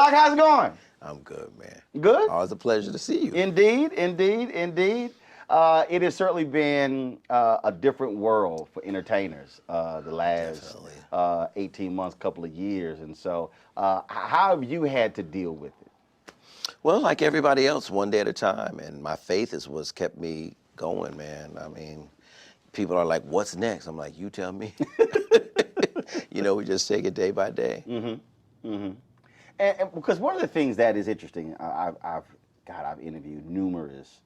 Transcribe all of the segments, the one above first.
Doc, how's it going? I'm good, man. Good? Always a pleasure to see you. Indeed, indeed, indeed. It has certainly been a different world for entertainers the last 18 months, couple of years. And so how have you had to deal with it? Well, like everybody else, one day at a time. And my faith is what's kept me going, man. I mean, people are like, what's next? I'm like, you tell me. You know, we just take it day by day. Mm-hmm. Mm-hmm. And because one of the things that is interesting, I've interviewed numerous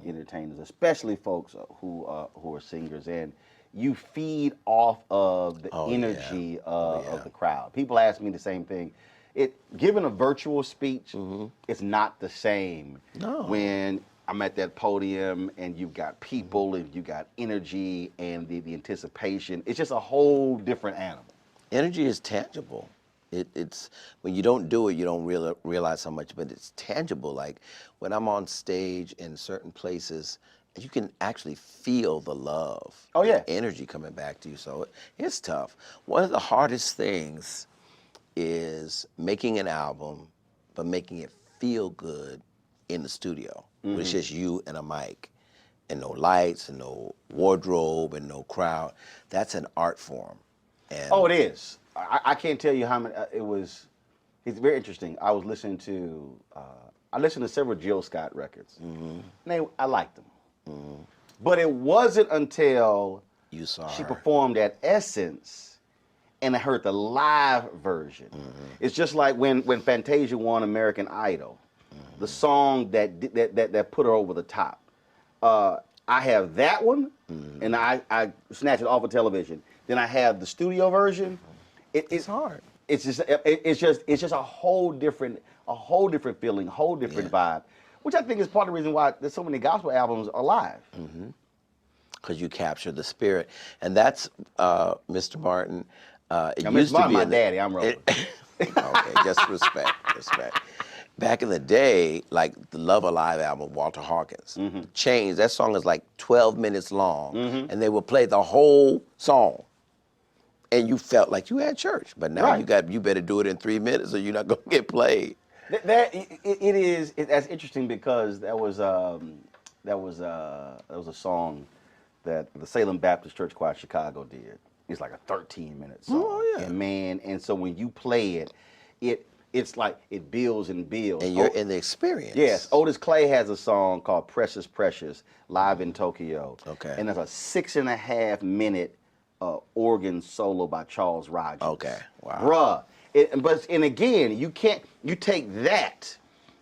entertainers, especially folks who are singers, and you feed off of the energy of the crowd. People ask me the same thing. Given a virtual speech, it's not the same when I'm at that podium and you've got people and you've got energy and the anticipation. It's just a whole different animal. Energy is tangible. It's when you don't do it, you don't realize how much, but it's tangible. Like when I'm on stage in certain places, you can actually feel the love, the energy coming back to you. So it's tough. One of the hardest things is making an album, but making it feel good in the studio, when it's just you and a mic, and no lights, and no wardrobe, and no crowd. That's an art form. And it is. I can't tell you how many. It's very interesting. I was listening to. I listened to several Jill Scott records. And I liked them. But it wasn't until you saw she her performed at Essence, and I heard the live version. It's just like when Fantasia won American Idol, the song that put her over the top. I have that one, and I snatched it off of television. Then I have the studio version. It's hard. It's just a whole different feeling, whole different vibe, which I think is part of the reason why there's so many gospel albums are live. Because you capture the spirit, and that's Mr. Martin. It used to be my daddy. I'm Roland. Okay, just respect. Back in the day, like the Love Alive album, Walter Hawkins, Chains, that song is like 12 minutes long, and they would play the whole song. And you felt like you had church, but now you better do it in 3 minutes or you're not gonna get played. That's interesting because that was a song that the Salem Baptist Church Choir Chicago did. It's like a 13-minute song. Oh yeah. And man, so when you play it's like it builds and builds. And you're in the experience. Yes, Otis Clay has a song called Precious Precious, live in Tokyo. Okay. And there's a 6.5-minute organ solo by Charles Rogers. Okay, wow. Bruh, and again, you take that,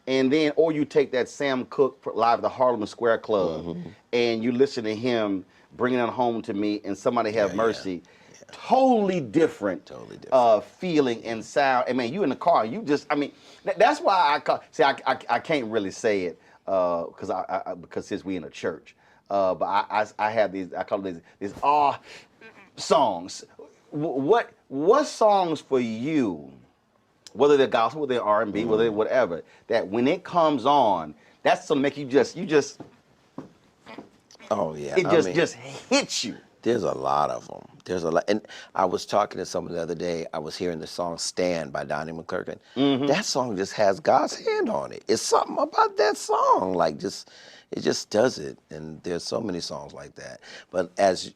and then, or you take that Sam Cooke live at the Harlem Square Club, and you listen to him bringing it home to me, and Somebody Have Mercy. Yeah. Totally different feeling and sound. I mean, you in the car, you just, I mean, that's why I can't really say it because since we in a church. But I have these, I call these songs. What songs for you, whether they're gospel, whether they're R&B, whether they're whatever, that when it comes on, that's to make you just oh yeah, it just hits you. There's a lot of them. There's a lot, and I was talking to someone the other day. I was hearing the song "Stand" by Donnie McClurkin. That song just has God's hand on it. It's something about that song, like it just does it. And there's so many songs like that. But as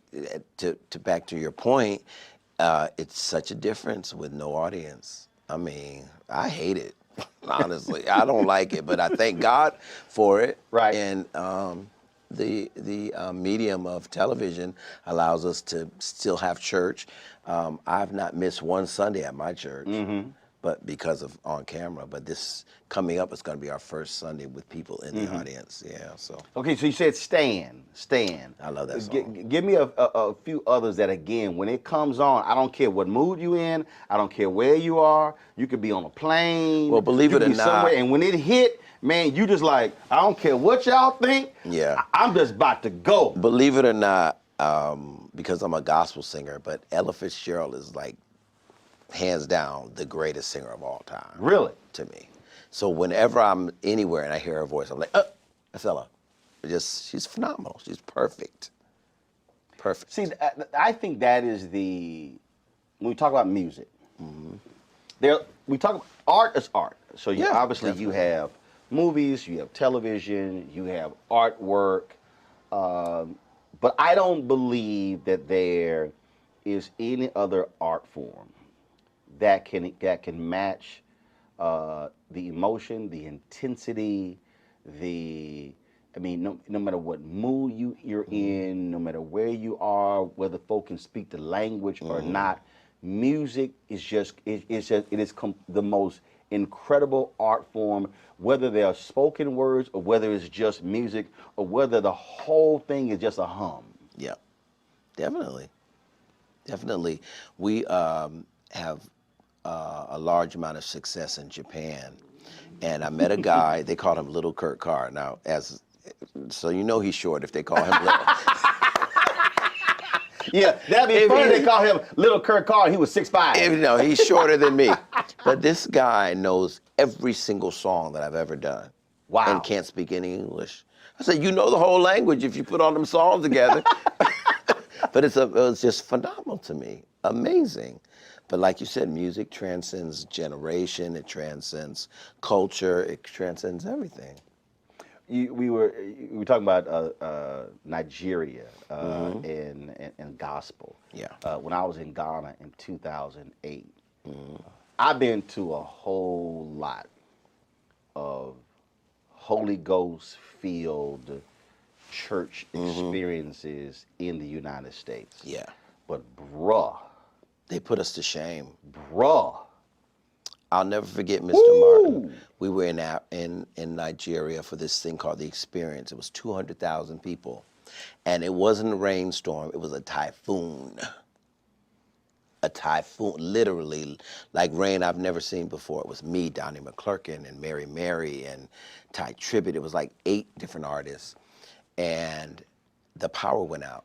to back to your point, it's such a difference with no audience. I mean, I hate it, honestly. I don't like it, but I thank God for it. Right. And the medium of television allows us to still have church. I've not missed one Sunday at my church, but because of on camera. But this coming up is going to be our first Sunday with people in the audience. Yeah. So. Okay, so you said Stand. I love that song. Give me a few others that, again, when it comes on, I don't care what mood you in. I don't care where you are. You could be on a plane. Well, believe it or not, somewhere, and when it hit, man, you just like, I don't care what y'all think. Yeah. I'm just about to go. Believe it or not, because I'm a gospel singer, but Ella Fitzgerald is like, hands down, the greatest singer of all time. Really? To me. So whenever I'm anywhere and I hear her voice, I'm like, that's Ella. She's phenomenal. She's perfect. Perfect. See, I think that is when we talk about music, there we talk about art is art. So you Yeah, obviously you definitely. have movies, you have television, you have artwork, but I don't believe that there is any other art form that can match the emotion, the intensity, the I mean, no matter what mood you're in, no matter where you are, whether folk can speak the language or not, music is just the most incredible art form. Whether they are spoken words or whether it's just music or whether the whole thing is just a hum. Yeah, definitely. Definitely. We have a large amount of success in Japan. And I met a guy, they called him Little Kurt Carr. Now, so you know he's short if they call him Little. Yeah, that'd be funny. They call him Little Kurt Carr. He was 6'5". No, he's shorter than me. But this guy knows every single song that I've ever done. Wow. And can't speak any English. I said, you know the whole language if you put all them songs together. But it was just phenomenal to me, amazing. But like you said, music transcends generation, it transcends culture, it transcends everything. We were talking about Nigeria and gospel. Yeah. When I was in Ghana in 2008, I've been to a whole lot of Holy Ghost filled church experiences in the United States. Yeah. But bruh, They put us to shame. bruh. I'll never forget Mr. Woo! Martin. We were in Nigeria for this thing called The Experience. It was 200,000 people. And it wasn't a rainstorm, it was a typhoon. A typhoon, literally, like rain I've never seen before. It was me, Donnie McClurkin, and Mary Mary, and Ty Tribbett. It was like 8 different artists. And the power went out.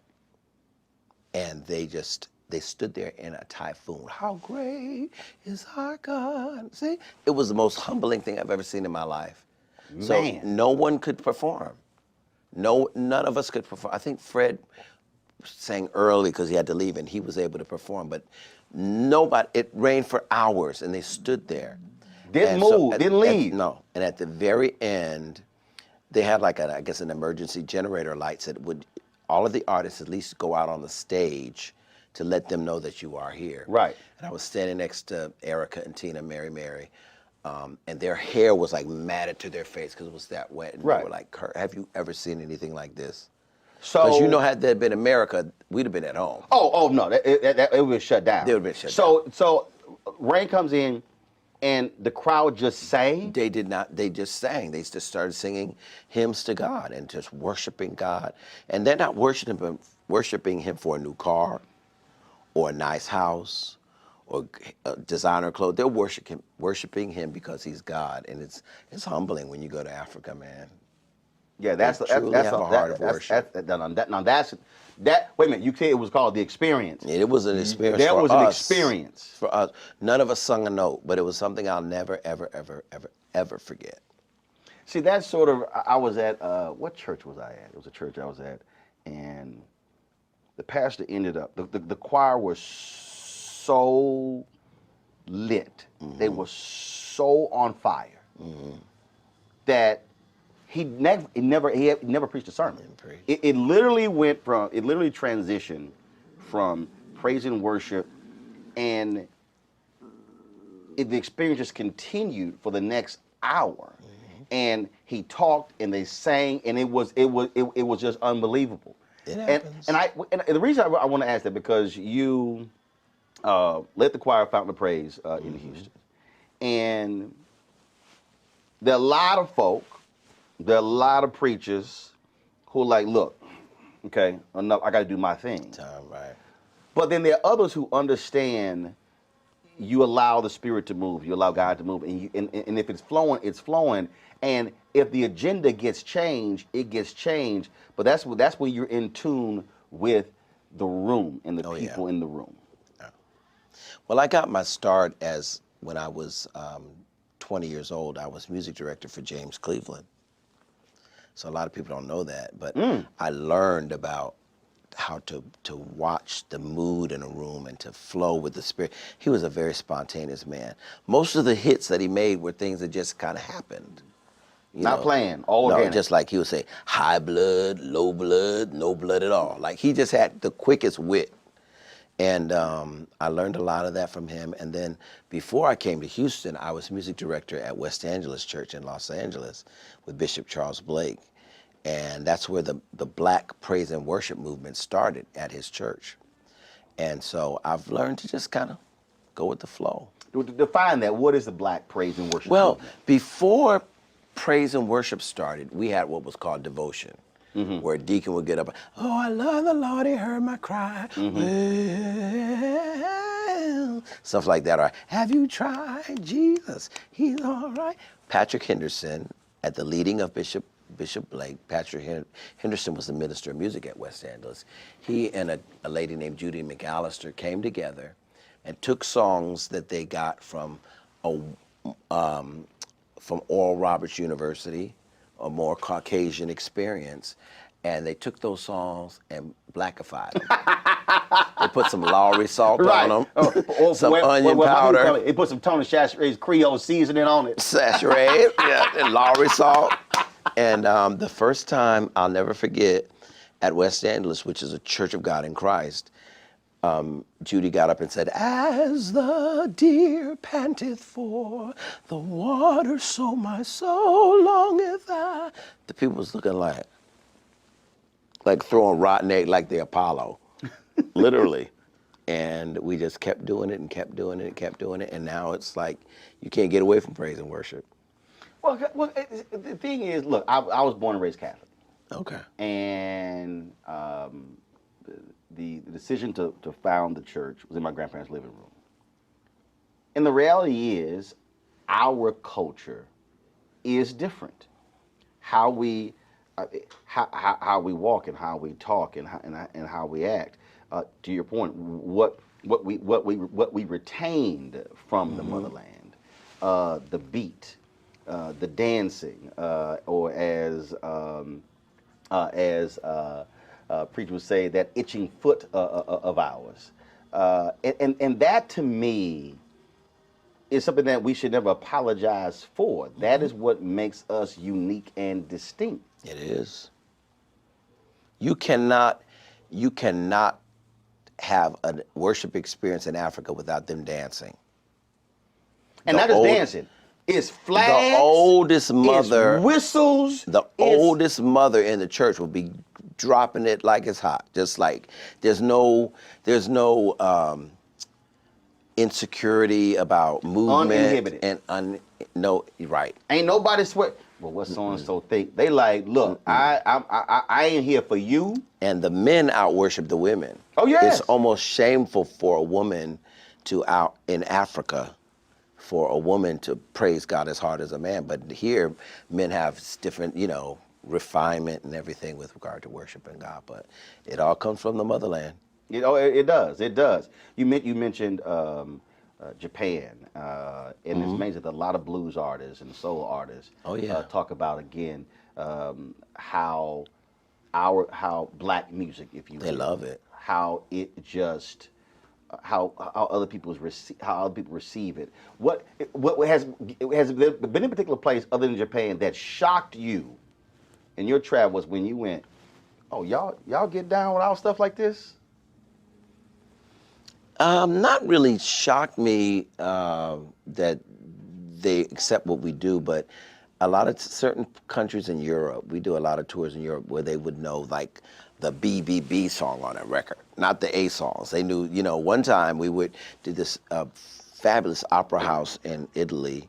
And they stood there in a typhoon. How great is our God? See, it was the most humbling thing I've ever seen in my life. So Man. no one could perform. None of us could perform. I think Fred sang early because he had to leave and he was able to perform, but nobody, it rained for hours and they stood there. Didn't And so move, didn't leave. No, and at the very end, they had like I guess an emergency generator light said, would all of the artists at least go out on the stage to let them know that you are here. Right. And I was standing next to Erica and Tina, Mary Mary, and their hair was like matted to their face because it was that wet. And Right. they were like, Kurt, have you ever seen anything like this? So Because you know, had that been America, we'd have been at home. Oh no, it was shut down. They would have been shut down. So rain comes in, and the crowd just sang. They did not, they just sang. They just started singing hymns to God and just worshiping God. And they're not worshiping him for a new car or a nice house or designer clothes. They're worshiping him because he's God. And it's humbling when you go to Africa, man. Yeah, that's They truly have a heart of worship. Wait a minute, you said it was called The Experience. It was an experience That for was us. an experience. For us. None of us sung a note, but it was something I'll never, ever, ever, ever, ever forget. See, that's sort of, I was at, what church was I at? It was a church I was at, and the pastor ended up, the choir was so lit, they were so on fire, that he never preached a sermon. It literally transitioned from praise and worship, and the experience just continued for the next hour. And he talked, and they sang, and it was just unbelievable. It happens. And the reason I want to ask that because you led the choir Fountain of Praise in Houston, and there are a lot of folk. There are a lot of preachers who are like, look, okay, enough, I got to do my thing. Right. But then there are others who understand you allow the Spirit to move, you allow God to move, and if it's flowing, it's flowing. And if the agenda gets changed, it gets changed. But that's when you're in tune with the room and the people in the room. Yeah. Well, I got my start when I was 20 years old. I was music director for James Cleveland. So a lot of people don't know that, but I learned about how to watch the mood in a room and to flow with the spirit. He was a very spontaneous man. Most of the hits that he made were things that just kind of happened. Not planned, all organic. Just like he would say, high blood, low blood, no blood at all. Like he just had the quickest wit. And I learned a lot of that from him. And then before I came to Houston, I was music director at West Angeles Church in Los Angeles with Bishop Charles Blake. And that's where the Black praise and worship movement started at his church. And so I've learned to just kind of go with the flow. Define that. What is the Black praise and worship Well, movement? before praise and worship started, we had what was called devotion, where a deacon would get up, oh, I love the Lord, he heard my cry. Well, stuff like that. Or, have you tried Jesus? He's all right. Patrick Henderson, at the leading of Bishop Blake, Patrick Henderson was the minister of music at West Angeles. He and a lady named Judy McAllister came together and took songs that they got from Oral Roberts University, a more Caucasian experience, and they took those songs and blackified them. They put some Lowry salt on them, some onion powder. They put some Tony Chachere's Creole seasoning on it. Chachere's, and Lowry salt. And the first time, I'll never forget, at West Angeles, which is a Church of God in Christ, Judy got up and said, as the deer panteth for the water, so my soul longeth I. The people was looking like throwing rotten egg like the Apollo, literally. And we just kept doing it and kept doing it and kept doing it. And now it's like you can't get away from praise and worship. Well, the thing is, look, I was born and raised Catholic. Okay. And the decision to found the church was in my grandparents' living room. And the reality is, our culture is different. How we walk and how we talk and how we act. To your point, what we retained from the motherland, the beat, the dancing, or as preachers would say, that itching foot of ours, and that to me is something that we should never apologize for. That is what makes us unique and distinct. It is. You cannot have a worship experience in Africa without them dancing. And not just dancing. It's flags. The oldest mother. It's whistles. The oldest mother in the church will be dropping it like it's hot. Just like there's no insecurity about movement. Uninhibited. And right. Ain't nobody sweat. Well, what so and so think? They like, look, I ain't here for you. And the men out worship the women. Oh yes. It's almost shameful for a woman to out in Africa, for a woman to praise God as hard as a man. But here, men have different, refinement and everything with regard to worshiping God. But it all comes from the motherland. It does. It does. You mentioned Japan, and it's amazing that a lot of blues artists and soul artists talk about again how Black music, if you will, they love it, how it just how other people receive it. What has there been a particular place other than Japan that shocked you in your travels when you went, oh y'all get down with all stuff like this? Not really shocked me that they accept what we do, but a lot of certain countries in Europe, we do a lot of tours in Europe where they would know like the BBB song on a record, not the A songs. They knew, one time we did this fabulous opera house in Italy,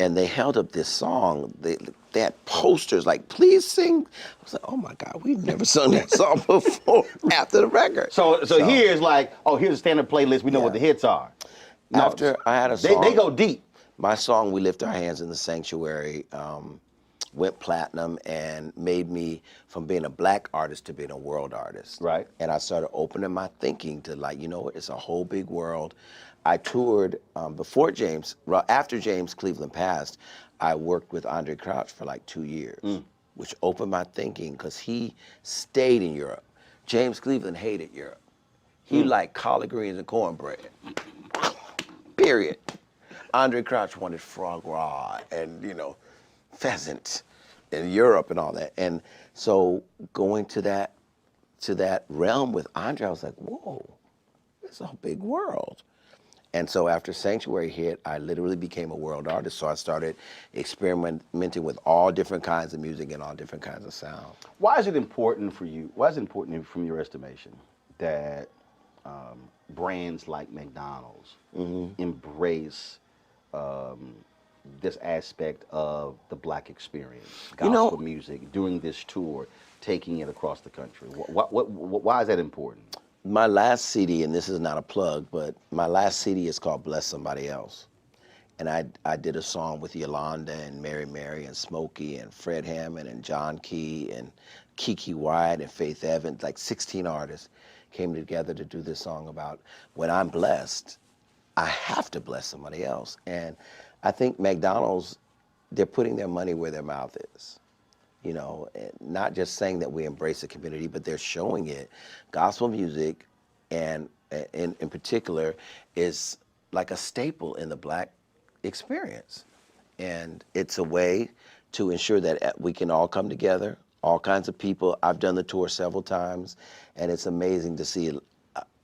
and they held up this song. They had posters like, please sing. I was like, oh my God, we've never sung that song before after the record. So here's like, here's a standard playlist. We know what the hits are. Now, after I had a song. They go deep. My song, We Lift Our Hands in the Sanctuary, went platinum and made me from being a Black artist to being a world artist. Right. And I started opening my thinking to like, what, it's a whole big world. I toured after James Cleveland passed, I worked with Andre Crouch for like 2 years, which opened my thinking because he stayed in Europe. James Cleveland hated Europe. He liked collard greens and cornbread. Period. Andre Crouch wanted frog raw and, pheasant in Europe and all that. And so going to that realm with Andre, I was like, whoa, it's a big world. And so after Sanctuary hit, I literally became a world artist. So I started experimenting with all different kinds of music and all different kinds of sound. Why is it important for you? Why is it important from your estimation that brands like McDonald's embrace this aspect of the Black experience, gospel music, during this tour, taking it across the country? Why is that important? My last CD, and this is not a plug, but my last CD is called Bless Somebody Else. And I did a song with Yolanda and Mary and Smokey and Fred Hammond and John Key and Kiki Wyatt and Faith Evans, like 16 artists came together to do this song about when I'm blessed, I have to bless somebody else. And I think McDonald's, they're putting their money where their mouth is. Not just saying that we embrace the community, but they're showing it. Gospel music, and in particular, is like a staple in the Black experience. And it's a way to ensure that we can all come together, all kinds of people. I've done the tour several times, and it's amazing to see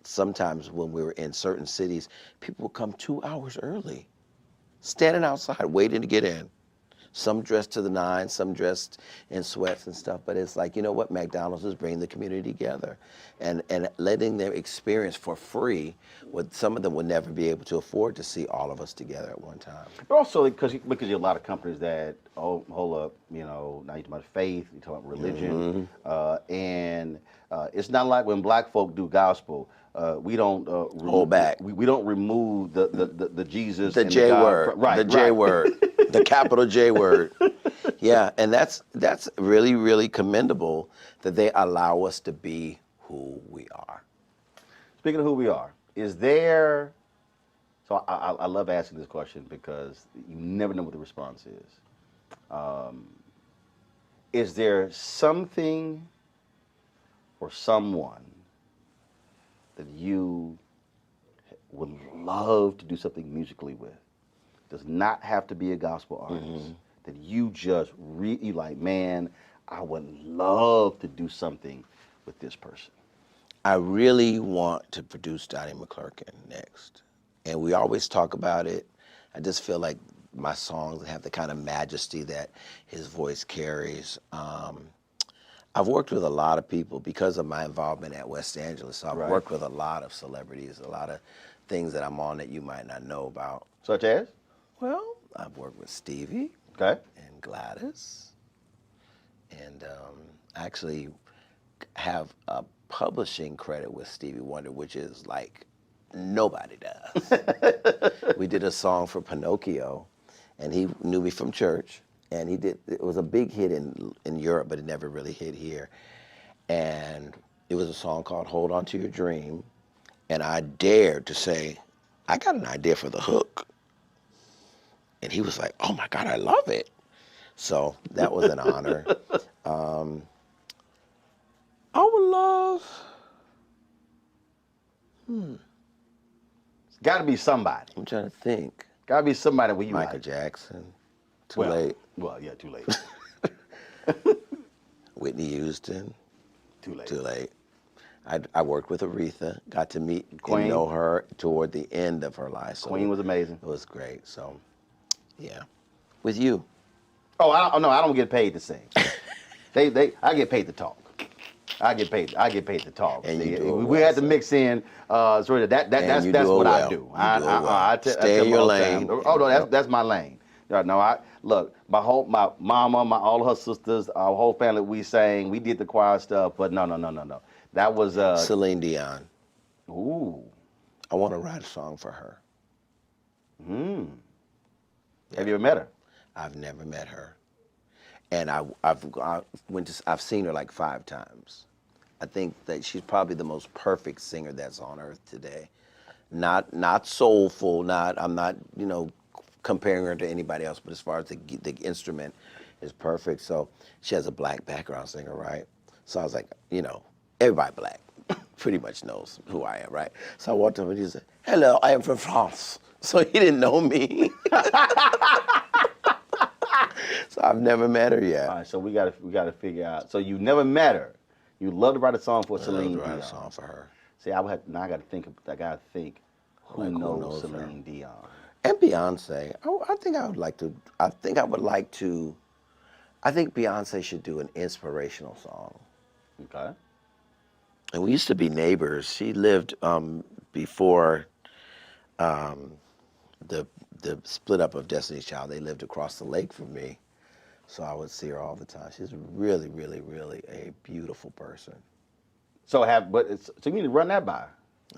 sometimes when we were in certain cities, people would come 2 hours early, standing outside waiting to get in. Some dressed to the nines, some dressed in sweats and stuff, but it's like, McDonald's is bringing the community together and letting them experience for free what some of them would never be able to afford, to see all of us together at one time. But also because you have a lot of companies that, hold up, now you're talking about faith, you're talking about religion, and it's not like when Black folk do gospel, we don't hold back. We don't remove the Jesus, the and J the God, word, right? The J word, the capital J word. Yeah, and that's really, really commendable that they allow us to be who we are. Speaking of who we are, is there? So I love asking this question because you never know what the response is. Is there something or someone that you would love to do something musically with? Does not have to be a gospel artist. That you just really like, man, I would love to do something with this person. I really want to produce Donnie McClurkin next. And we always talk about it. I just feel like my songs have the kind of majesty that his voice carries. I've worked with a lot of people because of my involvement at West Angeles. So I've worked with a lot of celebrities, a lot of things that I'm on that you might not know about. Such as? Well, I've worked with Stevie. Okay. And Gladys. And actually have a publishing credit with Stevie Wonder, which is like nobody does. We did a song for Pinocchio, and he knew me from church. And it was a big hit in Europe, but it never really hit here. And it was a song called Hold On To Your Dream. And I dared to say, I got an idea for the hook. And he was like, oh my God, I love it. So that was an honor. I would love, It's got to be somebody. I'm trying to think. Got to be somebody where you Michael like. Jackson, too late. Well, yeah, too late. Whitney Houston, Too late. too late. I worked with Aretha, got to meet Queen. and know her toward the end of her life. So Queen was amazing. it was great. So, yeah. With you. Oh, I don't get paid to sing. I get paid to talk. I get paid to talk. And See, you do it we well, had to sir. mix in. That's you that's do what it I well. do. You do it well. I tell Stay in your all the time. lane. Oh no, that's my lane. No, look. My mama, all her sisters, our whole family. We sang. We did the choir stuff. But no. That was Celine Dion. Ooh. I want to write a song for her. Have you ever met her? I've never met her. And I've seen her like 5 times. I think that she's probably the most perfect singer that's on earth today. Not soulful, I'm not, comparing her to anybody else, but as far as the instrument is perfect. So she has a Black background singer, right? So I was like, everybody black pretty much knows who I am, right? So I walked up and he said, "Hello, I am from France." So he didn't know me. So I've never met her yet. All right, so we gotta figure out. So you never met her. You love to write a song for Celine Dion. Write a song for her. See, I gotta think who Like, who knows knows Celine Dion. And Beyonce. I think Beyonce should do an inspirational song. Okay. And we used to be neighbors. She lived before the split up of Destiny's Child. They lived across the lake from me, so I would see her all the time. She's really, really, really a beautiful person. So you need to run that by her.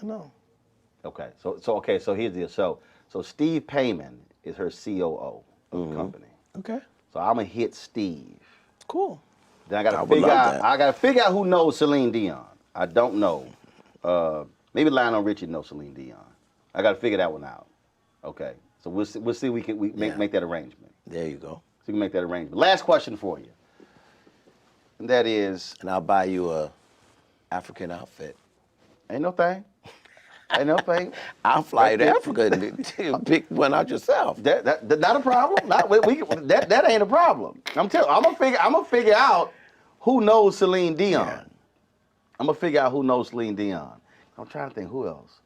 I know. Okay. So here's the deal. So Steve Payman is her COO of the company. Okay. So I'm gonna hit Steve. Cool. Then I gotta would figure love out. that. I gotta figure out who knows Celine Dion. I don't know. Maybe Lionel Richie knows Celine Dion. I gotta figure that one out. Okay. So we'll see. We make that arrangement. There you go. So we can make that arrangement. Last question for you. And that is, And I'll buy you a African outfit. ain't no thing. Ain't no thing. I'll fly you to Africa and pick one out yourself. That not a problem. That ain't a problem. I'm gonna figure out who knows Celine Dion. Yeah. I'm gonna figure out who knows Celine Dion. I'm trying to think who else.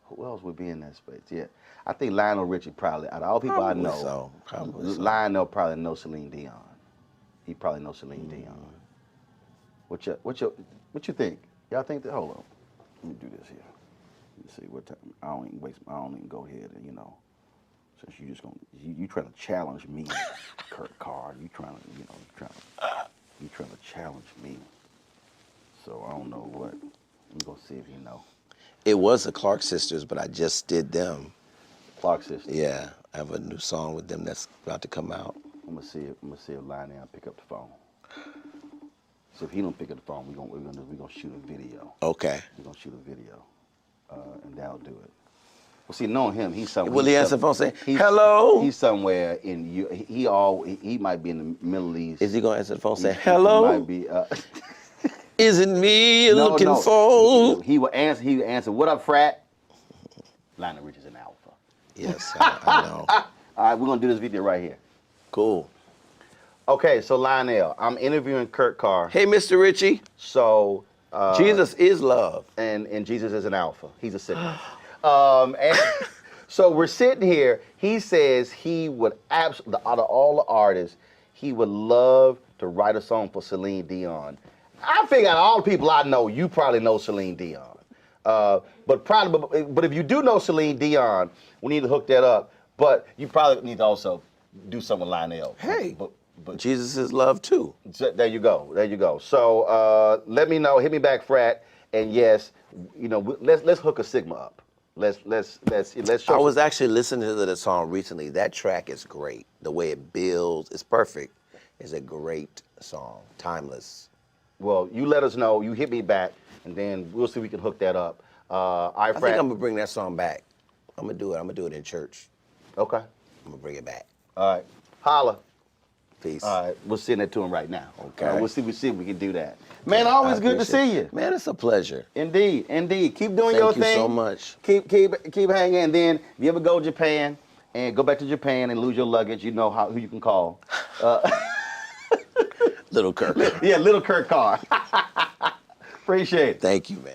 Who else would be in that space? Yeah, I think Lionel Richie probably. Out of all people Probably I know, so. Probably so. Lionel probably knows Celine Dion. He probably knows Celine Dion. What you think? Y'all think that? Hold on. Let me do this here. Let me see what time. I don't even go ahead and since you trying to challenge me, Kurt Carr. You trying to challenge me. So I don't know what. I'm gonna see if you know. It was the Clark sisters, but I just did them. Clark sisters. Yeah, I have a new song with them that's about to come out. I'm gonna see if Lionel pick up the phone. So if he don't pick up the phone, we're gonna shoot a video. Okay. We're gonna shoot a video, and that'll do it. Well, see, knowing him, he's somewhere. Will he answer the phone saying, "Hello"? He's somewhere in you. He might be in the Middle East. Is he gonna answer the phone saying, "Hello"? He might be. Is it me you're looking no. for? He will answer. He will answer. What up, frat? Lionel Richie's an alpha. Yes, I know. All right, we're gonna do this video right here. Cool. Okay, so Lionel, I'm interviewing Kurt Carr. Hey, Mr. Richie. So Jesus is love. and Jesus is an alpha. He's a sickness. And so we're sitting here. He says he would out of all the artists, he would love to write a song for Celine Dion. I figure out all the people I know, you probably know Celine Dion. But if you do know Celine Dion, we need to hook that up. But you probably need to also do something with Lionel. Hey, but Jesus is love too. so there you go. So let me know. Hit me back, frat. And yes, let's hook a Sigma up. Let's show. I was actually listening to the song recently. That track is great. The way it builds, it's perfect. It's a great song, timeless. Well, you let us know. You hit me back, and then we'll see if we can hook that up. I think I'm gonna bring that song back. I'm gonna do it. I'm gonna do it in church. Okay. I'm gonna bring it back. All right. Holla. Peace. All right. We'll send that to him right now. Okay. We'll see if we can do that. Man, always good to see you. Man, it's a pleasure. Indeed. Keep doing your thing. Thank you so much. Keep hanging. And then if you ever go to Japan and go back to Japan and lose your luggage, you know who you can call. Little Kirk. Yeah, little Kurt Carr. Appreciate it. Thank you, man.